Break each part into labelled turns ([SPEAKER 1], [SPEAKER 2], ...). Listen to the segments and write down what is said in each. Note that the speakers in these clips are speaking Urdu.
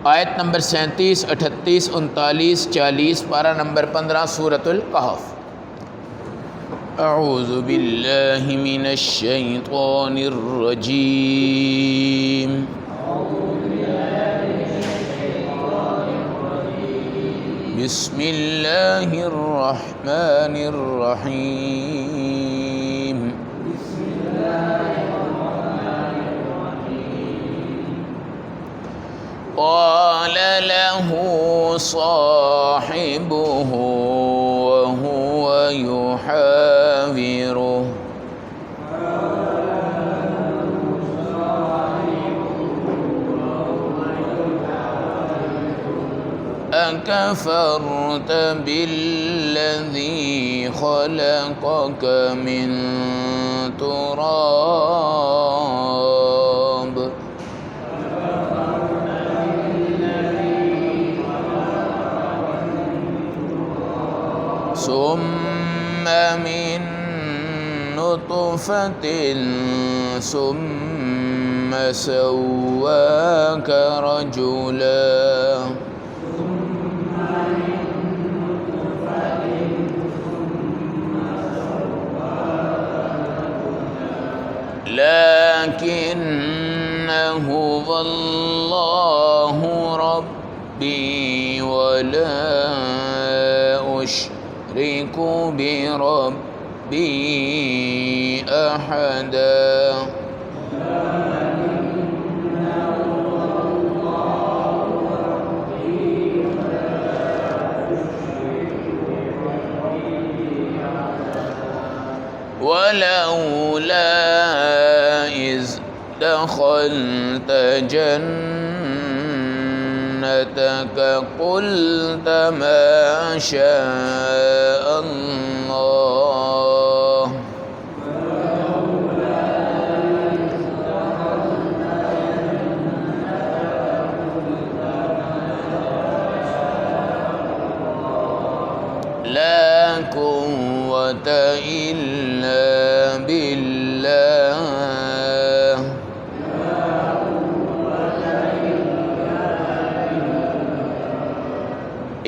[SPEAKER 1] آیت نمبر 37، 38، 39، 40، پارہ نمبر 15 سورۃ الکہف۔ اعوذ باللہ من الشیطان الرجیم، بسم اللہ الرحمن الرحیم۔ قال له صاحبه وهو يحاوره أكفرت بالذي خلقك من تراب ثم من نطفة ثم سواك رجلا لكن هو الله ربي ولا أشرك بربي أحدا ولولا إذ دخلت جنتك قلت ما شاء الله لا قوة إلا بالله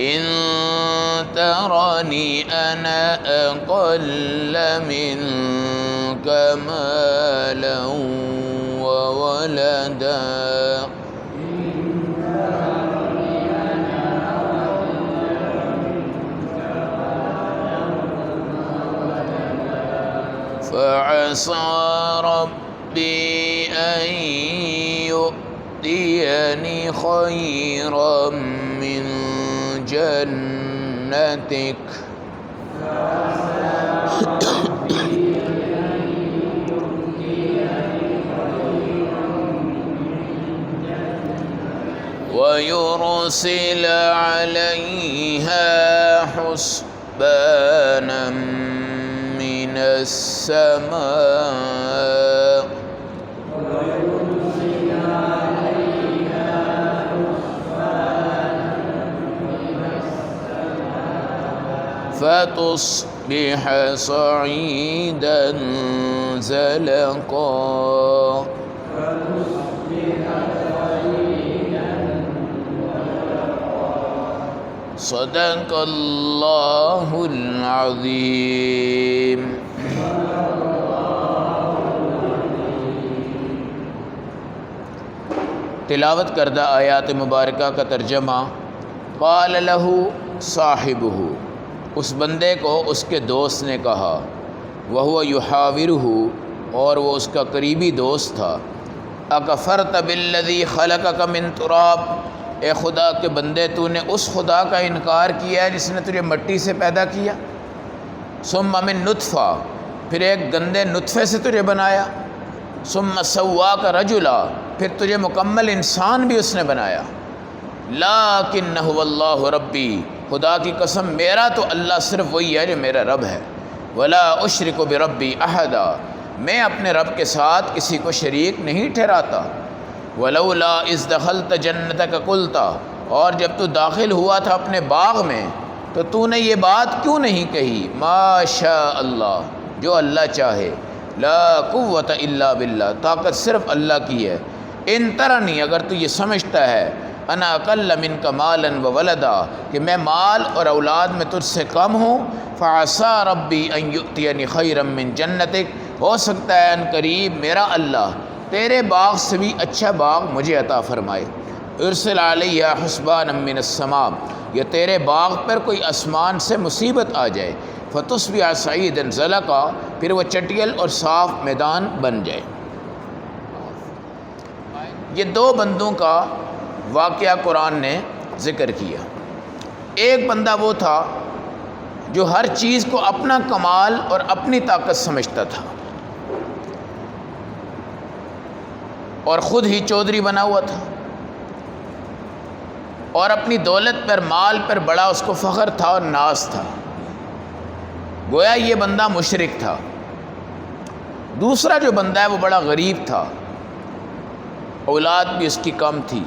[SPEAKER 1] إن ترني أنا أقل منك مالا وولدا فعسى ربي أن يؤتيني خيرا من جنتك ويرسل عليها حسبانا من السماء فتصبح صعيدا زلقا صدق اللہ العظیم۔ تلاوت کردہ آیات مبارکہ کا ترجمہ۔ قال له صاحبہ، اس بندے کو اس کے دوست نے کہا، وہو یحاورہ، اور وہ اس کا قریبی دوست تھا، اکفرت بالذی خلقک من تراب، اے خدا کے بندے تو نے اس خدا کا انکار کیا ہے جس نے تجھے مٹی سے پیدا کیا، ثم من نطفہ، پھر ایک گندے نطفے سے تجھے بنایا، ثم سواک رجلا، پھر تجھے مکمل انسان بھی اس نے بنایا، لیکن هو اللہ ربی، خدا کی قسم میرا تو اللہ صرف وہی ہے جو میرا رب ہے، ولا اشرک بربی احدا، میں اپنے رب کے ساتھ کسی کو شریک نہیں ٹھہراتا، ولولا اذ دخلت جنتک قلت، اور جب تو داخل ہوا تھا اپنے باغ میں تو تو نے یہ بات کیوں نہیں کہی، ما شاء اللہ، جو اللہ چاہے، لا قوت الا باللہ، طاقت صرف اللہ کی ہے، ان ترنی، اگر تو یہ سمجھتا ہے انا اقل منک مالا وولدا، کہ میں مال اور اولاد میں تجھ سے کم ہوں، فعسى ربی ان یؤتینی خیرا من جنتک، ہو سکتا ہے ان قریب میرا اللہ تیرے باغ سے بھی اچھا باغ مجھے عطا فرمائے۔ ارسل علیہ حسبانا من السماء، یا تیرے باغ پر کوئی آسمان سے مصیبت آ جائے، فتصبح صعیدا زلقا، پھر وہ چٹیل اور صاف میدان بن جائے۔ یہ دو بندوں کا واقعہ قرآن نے ذکر کیا۔ ایک بندہ وہ تھا جو ہر چیز کو اپنا کمال اور اپنی طاقت سمجھتا تھا اور خود ہی چودھری بنا ہوا تھا، اور اپنی دولت پر مال پر بڑا اس کو فخر تھا اور ناز تھا، گویا یہ بندہ مشرک تھا۔ دوسرا جو بندہ ہے وہ بڑا غریب تھا، اولاد بھی اس کی کم تھی،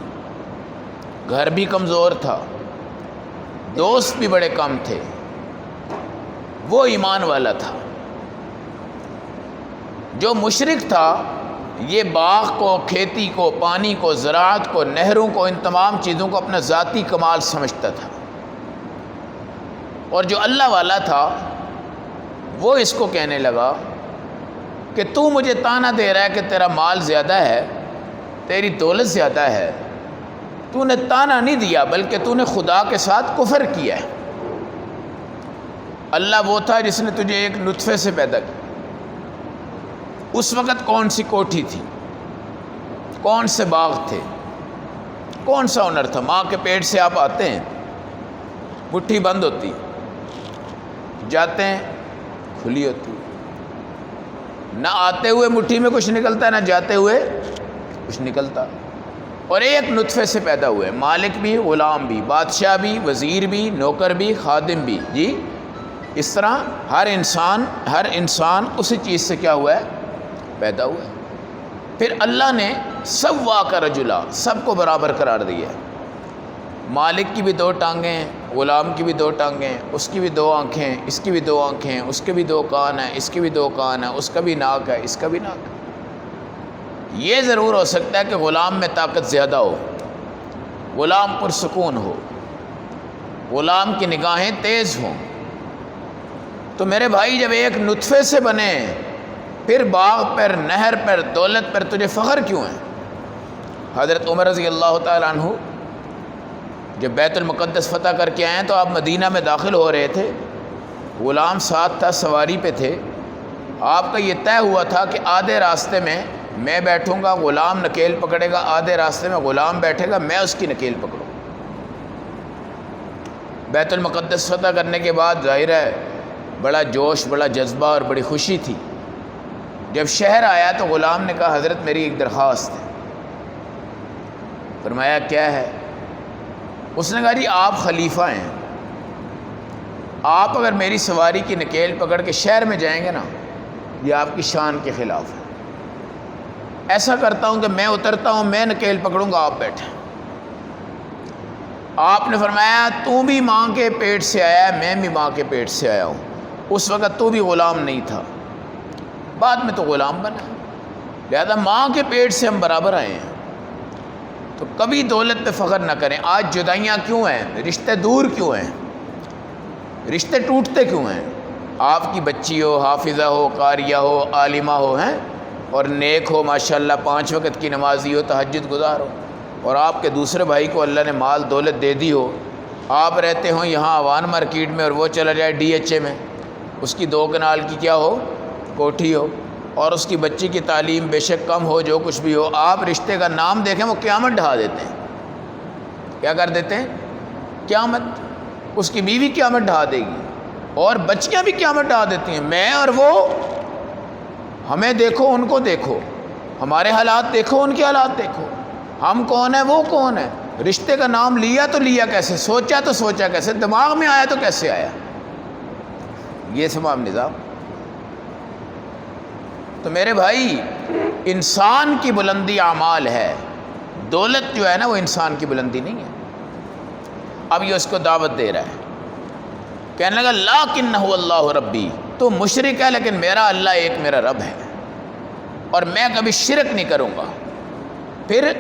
[SPEAKER 1] گھر بھی کمزور تھا، دوست بھی بڑے کم تھے، وہ ایمان والا تھا۔ جو مشرک تھا یہ باغ کو، کھیتی کو، پانی کو، زراعت کو، نہروں کو، ان تمام چیزوں کو اپنا ذاتی کمال سمجھتا تھا، اور جو اللہ والا تھا وہ اس کو کہنے لگا کہ تو مجھے طعنہ دے رہا ہے کہ تیرا مال زیادہ ہے، تیری دولت زیادہ ہے، تو نے طعنہ نہیں دیا بلکہ تو نے خدا کے ساتھ کفر کیا ہے۔ اللہ وہ تھا جس نے تجھے ایک نطفے سے پیدا کیا۔ اس وقت کون سی کوٹھی تھی، کون سے باغ تھے، کون سا ہنر تھا؟ ماں کے پیٹ سے آپ آتے ہیں، مٹھی بند ہوتی، جاتے ہیں کھلی ہوتی، نہ آتے ہوئے مٹھی میں کچھ نکلتا ہے، نہ جاتے ہوئے کچھ نکلتا، اور ایک نطفے سے پیدا ہوئے، مالک بھی، غلام بھی، بادشاہ بھی، وزیر بھی، نوکر بھی، خادم بھی، جی اس طرح ہر انسان اسی چیز سے کیا ہوا ہے؟ پیدا ہوا ہے۔ پھر اللہ نے سواک رجلا، سب کو برابر قرار دیا ہے۔ مالک کی بھی دو ٹانگیں ہیں، غلام کی بھی دو ٹانگیں ہیں، اس کی بھی دو آنکھیں ہیں، اس کی بھی دو آنکھیں ہیں، اس کے بھی دو کان ہیں، اس کے بھی دو کان ہیں، اس کا بھی ناک ہے، اس کا بھی ناک ہے۔ یہ ضرور ہو سکتا ہے کہ غلام میں طاقت زیادہ ہو، غلام پرسکون ہو، غلام کی نگاہیں تیز ہوں، تو میرے بھائی جب ایک نطفے سے بنے پھر باغ پر، نہر پر، دولت پر تجھے فخر کیوں ہے؟ حضرت عمر رضی اللہ تعالیٰ عنہ جب بیت المقدس فتح کر کے آئے تو آپ مدینہ میں داخل ہو رہے تھے، غلام ساتھ تھا، سواری پہ تھے، آپ کا یہ طے ہوا تھا کہ آدھے راستے میں میں بیٹھوں گا، غلام نکیل پکڑے گا، آدھے راستے میں غلام بیٹھے گا، میں اس کی نکیل پکڑوں۔ بیت المقدس فتح کرنے کے بعد ظاہر ہے بڑا جوش، بڑا جذبہ اور بڑی خوشی تھی۔ جب شہر آیا تو غلام نے کہا حضرت میری ایک درخواست ہے۔ فرمایا کیا ہے؟ اس نے کہا جی آپ خلیفہ ہیں، آپ اگر میری سواری کی نکیل پکڑ کے شہر میں جائیں گے نا، یہ آپ کی شان کے خلاف ہے۔ ایسا کرتا ہوں کہ میں اترتا ہوں، میں نکیل پکڑوں گا، آپ بیٹھیں۔ آپ نے فرمایا تو بھی ماں کے پیٹ سے آیا ہے، میں بھی ماں کے پیٹ سے آیا ہوں، اس وقت تو بھی غلام نہیں تھا، بعد میں تو غلام بنا، لہذا ماں کے پیٹ سے ہم برابر آئے ہیں، تو کبھی دولت پہ فخر نہ کریں۔ آج جدائیاں کیوں ہیں؟ رشتے دور کیوں ہیں؟ رشتے ٹوٹتے کیوں ہیں؟ آپ کی بچی ہو، حافظہ ہو، قاریہ ہو، عالمہ ہو، ہیں اور نیک ہو، ماشاءاللہ 5 وقت کی نمازی ہو، تہجد گزار ہو، اور آپ کے دوسرے بھائی کو اللہ نے مال دولت دے دی ہو، آپ رہتے ہوں یہاں آوان مارکیٹ میں اور وہ چلا جائے ڈی ایچ اے میں، اس کی 2 کنال کی کیا ہو؟ کوٹھی ہو، اور اس کی بچی کی تعلیم بے شک کم ہو، جو کچھ بھی ہو، آپ رشتے کا نام دیکھیں وہ قیامت ڈھا دیتے ہیں۔ کیا کر دیتے ہیں؟ قیامت۔ اس کی بیوی قیامت ڈھا دے گی، اور بچیاں بھی قیامت ڈھا دیتی ہیں۔ میں اور وہ، ہمیں دیکھو ان کو دیکھو، ہمارے حالات دیکھو ان کے حالات دیکھو، ہم کون ہیں وہ کون ہے؟ رشتے کا نام لیا تو لیا کیسے، سوچا تو سوچا کیسے، دماغ میں آیا تو کیسے آیا؟ یہ تمام نظام۔ تو میرے بھائی انسان کی بلندی اعمال ہے، دولت جو ہے نا وہ انسان کی بلندی نہیں ہے۔ اب یہ اس کو دعوت دے رہا ہے، کہنے لگا لیکنہ اللہ ربی، تو مشرک ہے لیکن میرا اللہ ایک میرا رب ہے، اور میں کبھی شرک نہیں کروں گا۔ پھر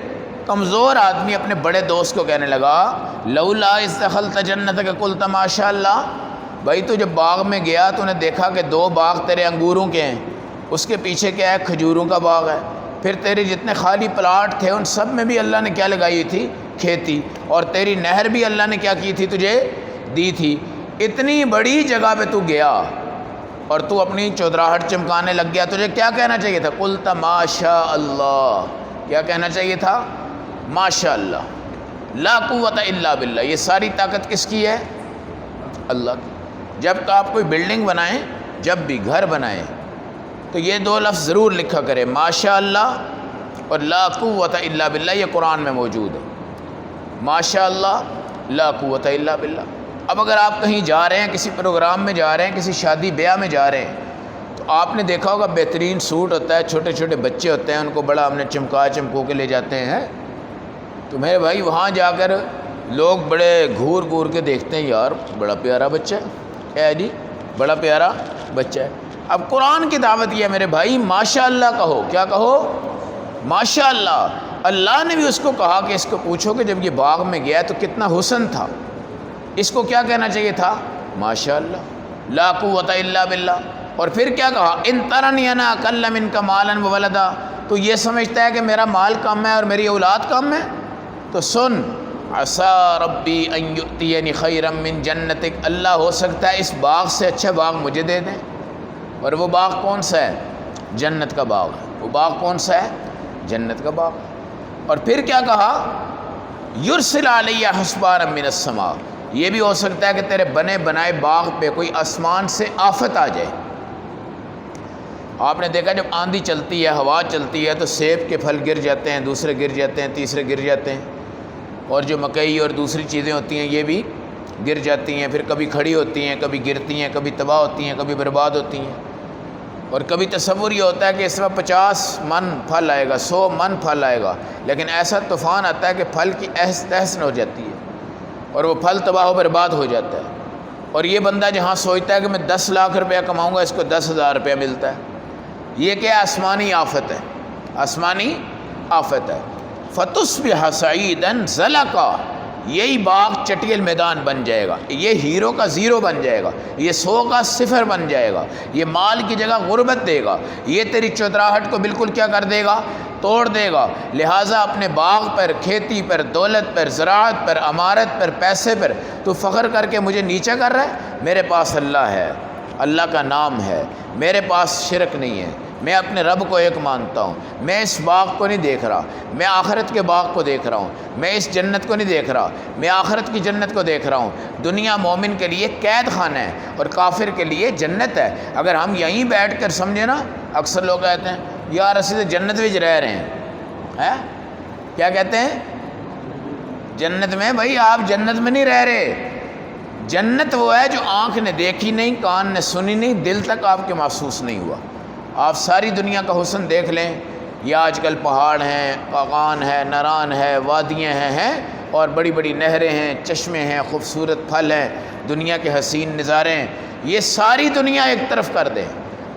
[SPEAKER 1] کمزور آدمی اپنے بڑے دوست کو کہنے لگا لولا اذ دخلت جنتک قلت ماشاء اللہ، بھائی تو جب باغ میں گیا تو نے دیکھا کہ 2 باغ تیرے انگوروں کے ہیں، اس کے پیچھے کیا ہے؟ کھجوروں کا باغ ہے، پھر تیرے جتنے خالی پلاٹ تھے ان سب میں بھی اللہ نے کیا لگائی تھی؟ کھیتی، اور تیری نہر بھی اللہ نے کیا کی تھی؟ تجھے دی تھی۔ اتنی بڑی جگہ پہ تو گیا اور تو اپنی چودراہٹ چمکانے لگ گیا، تجھے کیا کہنا چاہیے تھا؟ قلت ماشاء اللہ، کیا کہنا چاہیے تھا؟ ماشاء اللہ، لا قوت الا باللہ۔ یہ ساری طاقت کس کی ہے؟ اللہ کی۔ جب آپ کوئی بلڈنگ بنائیں، جب بھی گھر بنائیں تو یہ 2 لفظ ضرور لکھا کرے، ماشاء اللہ اور لا قوت الا باللہ۔ یہ قرآن میں موجود ہے، ماشاء اللہ لا قوت الا باللہ۔ اب اگر آپ کہیں جا رہے ہیں، کسی پروگرام میں جا رہے ہیں، کسی شادی بیاہ میں جا رہے ہیں، تو آپ نے دیکھا ہوگا بہترین سوٹ ہوتا ہے، چھوٹے چھوٹے بچے ہوتے ہیں، ان کو بڑا ہم نے چمکا چمکو کے لے جاتے ہیں، تو میرے بھائی وہاں جا کر لوگ بڑے گھور گھور کے دیکھتے ہیں، یار بڑا پیارا بچہ ہے، کیا ہے جی؟ بڑا پیارا بچہ ہے۔ اب قرآن کی دعوت یہ ہے میرے بھائی، ماشاء اللہ کہو، کیا کہو؟ ماشاء اللہ۔ اللہ نے بھی اس کو کہا کہ اس کو پوچھو کہ جب یہ باغ میں گیا تو کتنا حسن تھا، اس کو کیا کہنا چاہیے تھا؟ ماشاء اللہ لا قوت الا باللہ۔ اور پھر کیا کہا؟ ان ترنی انا اقل منک مالا وولدا، تو یہ سمجھتا ہے کہ میرا مال کم ہے اور میری اولاد کم ہے، تو سن، عسى ربی ان یؤتینی خیرا من جنتک، اللہ ہو سکتا ہے اس باغ سے اچھا باغ مجھے دے دیں۔ اور وہ باغ کون سا ہے؟ جنت کا باغ ہے۔ وہ باغ کون سا ہے؟ جنت کا باغ۔ اور پھر کیا کہا؟ یرسل علیہ حسبانا من السماء، یہ بھی ہو سکتا ہے کہ تیرے بنے بنائے باغ پہ کوئی آسمان سے آفت آ جائے۔ آپ نے دیکھا جب آندھی چلتی ہے، ہوا چلتی ہے، تو سیب کے پھل گر جاتے ہیں، دوسرے گر جاتے ہیں، تیسرے گر جاتے ہیں، اور جو مکئی اور دوسری چیزیں ہوتی ہیں یہ بھی گر جاتی ہیں، پھر کبھی کھڑی ہوتی ہیں، کبھی گرتی ہیں، کبھی تباہ ہوتی ہیں، کبھی برباد ہوتی ہیں۔ اور کبھی تصور یہ ہوتا ہے کہ اس وقت 50 من پھل آئے گا، 100 من پھل آئے گا، لیکن ایسا طوفان آتا ہے کہ پھل کی اہس تہس ہو جاتی ہے اور وہ پھل تباہ و برباد ہو جاتا ہے۔ اور یہ بندہ جہاں سوچتا ہے کہ میں 10 لاکھ روپیہ کماؤں گا، اس کو 10,000 روپیہ ملتا ہے۔ یہ کیا آسمانی آفت ہے؟ آسمانی آفت ہے۔ فتصبح سعیدا زلقا، یہی باغ چٹیل میدان بن جائے گا، یہ ہیرو کا زیرو بن جائے گا، یہ 100 کا 0 بن جائے گا، یہ مال کی جگہ غربت دے گا، یہ تیری چودراہٹ کو بالکل کیا کر دے گا؟ توڑ دے گا۔ لہٰذا اپنے باغ پر، کھیتی پر، دولت پر، زراعت پر، عمارت پر، پیسے پر تو فخر کر کے مجھے نیچا کر رہا ہے؟ میرے پاس اللہ ہے، اللہ کا نام ہے، میرے پاس شرک نہیں ہے، میں اپنے رب کو ایک مانتا ہوں، میں اس باغ کو نہیں دیکھ رہا، میں آخرت کے باغ کو دیکھ رہا ہوں، میں اس جنت کو نہیں دیکھ رہا، میں آخرت کی جنت کو دیکھ رہا ہوں۔ دنیا مومن کے لیے قید خانہ ہے اور کافر کے لیے جنت ہے۔ اگر ہم یہیں بیٹھ کر سمجھے نا، اکثر لوگ کہتے ہیں یار اسی تو جنت میں رہ رہے ہیں، کیا کہتے ہیں؟ جنت میں؟ بھائی آپ جنت میں نہیں رہ رہے۔ جنت وہ ہے جو آنکھ نے دیکھی نہیں، کان نے سنی نہیں، دل تک آپ کے محسوس نہیں ہوا۔ آپ ساری دنیا کا حسن دیکھ لیں، یا آج کل پہاڑ ہیں، باغان ہے، نران ہے، وادیاں ہیں اور بڑی بڑی نہریں ہیں، چشمے ہیں، خوبصورت پھل ہیں، دنیا کے حسین نظارے ہیں، یہ ساری دنیا ایک طرف کر دیں،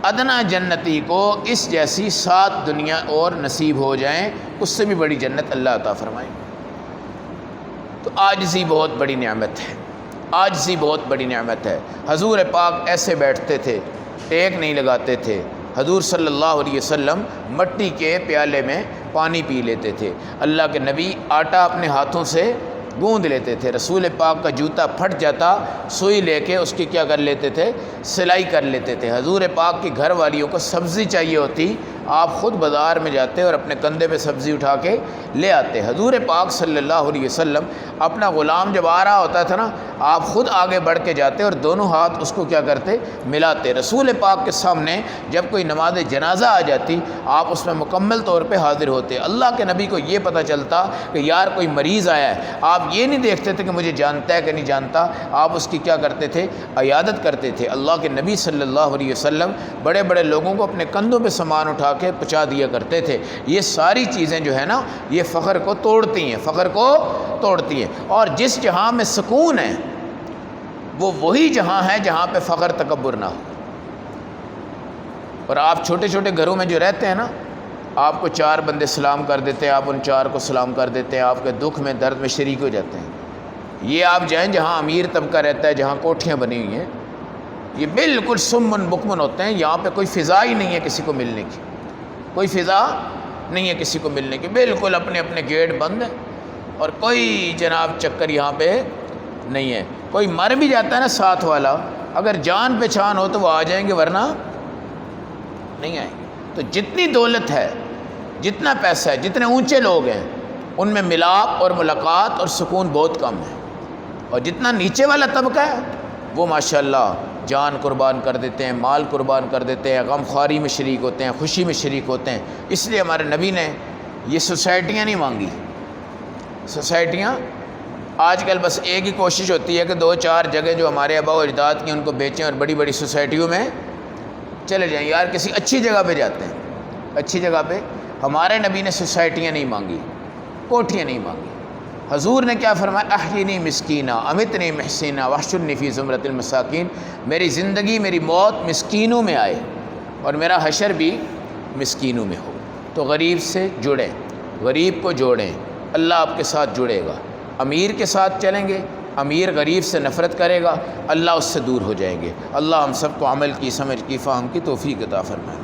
[SPEAKER 1] ادنا جنتی کو اس جیسی 7 دنیا اور نصیب ہو جائیں، اس سے بھی بڑی جنت اللہ عطا فرمائے۔ تو عاجزی بہت بڑی نعمت ہے، عاجزی بہت بڑی نعمت ہے۔ حضور پاک ایسے بیٹھتے تھے، ٹیک نہیں لگاتے تھے۔ حضور صلی اللہ علیہ وسلم مٹی کے پیالے میں پانی پی لیتے تھے۔ اللہ کے نبی آٹا اپنے ہاتھوں سے گوندھ لیتے تھے۔ رسول پاک کا جوتا پھٹ جاتا، سوئی لے کے اس کی کیا کر لیتے تھے؟ سلائی کر لیتے تھے۔ حضور پاک کی گھر والیوں کو سبزی چاہیے ہوتی، آپ خود بازار میں جاتے اور اپنے کندھے پہ سبزی اٹھا کے لے آتے۔ حضور پاک صلی اللہ علیہ وسلم اپنا غلام جب آ رہا ہوتا تھا نا، آپ خود آگے بڑھ کے جاتے اور دونوں ہاتھ اس کو کیا کرتے؟ ملاتے۔ رسول پاک کے سامنے جب کوئی نماز جنازہ آ جاتی، آپ اس میں مکمل طور پہ حاضر ہوتے۔ اللہ کے نبی کو یہ پتہ چلتا کہ یار کوئی مریض آیا ہے، آپ یہ نہیں دیکھتے تھے کہ مجھے جانتا ہے کہ نہیں جانتا، آپ اس کی کیا کرتے تھے؟ عیادت کرتے تھے۔ اللہ کے نبی صلی اللہ علیہ وسلم بڑے بڑے لوگوں کو اپنے کندھوں پہ سامان اٹھا کے پہنچا دیا کرتے تھے۔ یہ ساری چیزیں جو ہے نا، یہ فخر کو توڑتی ہیں، فخر کو توڑتی ہیں۔ اور جس جہاں میں سکون ہے وہ وہی جہاں ہے جہاں پہ فخر تکبر نہ ہو۔ اور آپ چھوٹے چھوٹے گھروں میں جو رہتے ہیں نا، آپ کو 4 بندے سلام کر دیتے ہیں، آپ ان 4 کو سلام کر دیتے ہیں، آپ کے دکھ میں درد میں شریک ہو جاتے ہیں۔ یہ آپ جائیں جہاں امیر طبقہ رہتا ہے، جہاں کوٹھیاں بنی ہوئی ہیں، یہ بالکل سمن بکمن ہوتے ہیں، یہاں پہ کوئی فضا ہی نہیں ہے کسی کو ملنے کی، کوئی فضا نہیں ہے کسی کو ملنے کی، بالکل اپنے اپنے گیٹ بند ہیں، اور کوئی جناب چکر یہاں پہ نہیں ہے۔ کوئی مر بھی جاتا ہے نا ساتھ والا، اگر جان پہچان ہو تو وہ آ جائیں گے، ورنہ نہیں آئیں گے۔ تو جتنی دولت ہے، جتنا پیسہ ہے، جتنے اونچے لوگ ہیں، ان میں ملاپ اور ملاقات اور سکون بہت کم ہے، اور جتنا نیچے والا طبقہ ہے وہ ماشاءاللہ جان قربان کر دیتے ہیں، مال قربان کر دیتے ہیں، غم خواری میں شریک ہوتے ہیں، خوشی میں شریک ہوتے ہیں۔ اس لیے ہمارے نبی نے یہ سوسائٹیاں نہیں مانگی۔ سوسائٹیاں آج کل بس ایک ہی کوشش ہوتی ہے کہ 2-4 جگہ جو ہمارے آباء و اجداد کی ان کو بیچیں اور بڑی بڑی سوسائٹیوں میں چلے جائیں۔ یار کسی اچھی جگہ پہ جاتے ہیں، اچھی جگہ پہ۔ ہمارے نبی نے سوسائٹیاں نہیں مانگی، کوٹھیاں نہیں مانگی۔ حضور نے کیا فرمایا؟ احینی مسکینہ امیتنی محسینہ واحشرنی فی زمرۃ المساکین، میری زندگی میری موت مسکینوں میں آئے اور میرا حشر بھی مسکینوں میں ہو۔ تو غریب سے جڑیں، غریب کو جوڑیں، اللہ آپ کے ساتھ جڑے گا۔ امیر کے ساتھ چلیں گے، امیر غریب سے نفرت کرے گا، اللہ اس سے دور ہو جائیں گے۔ اللہ ہم سب کو عمل کی، سمجھ کی، فہم کی توفیق عطا فرمائے۔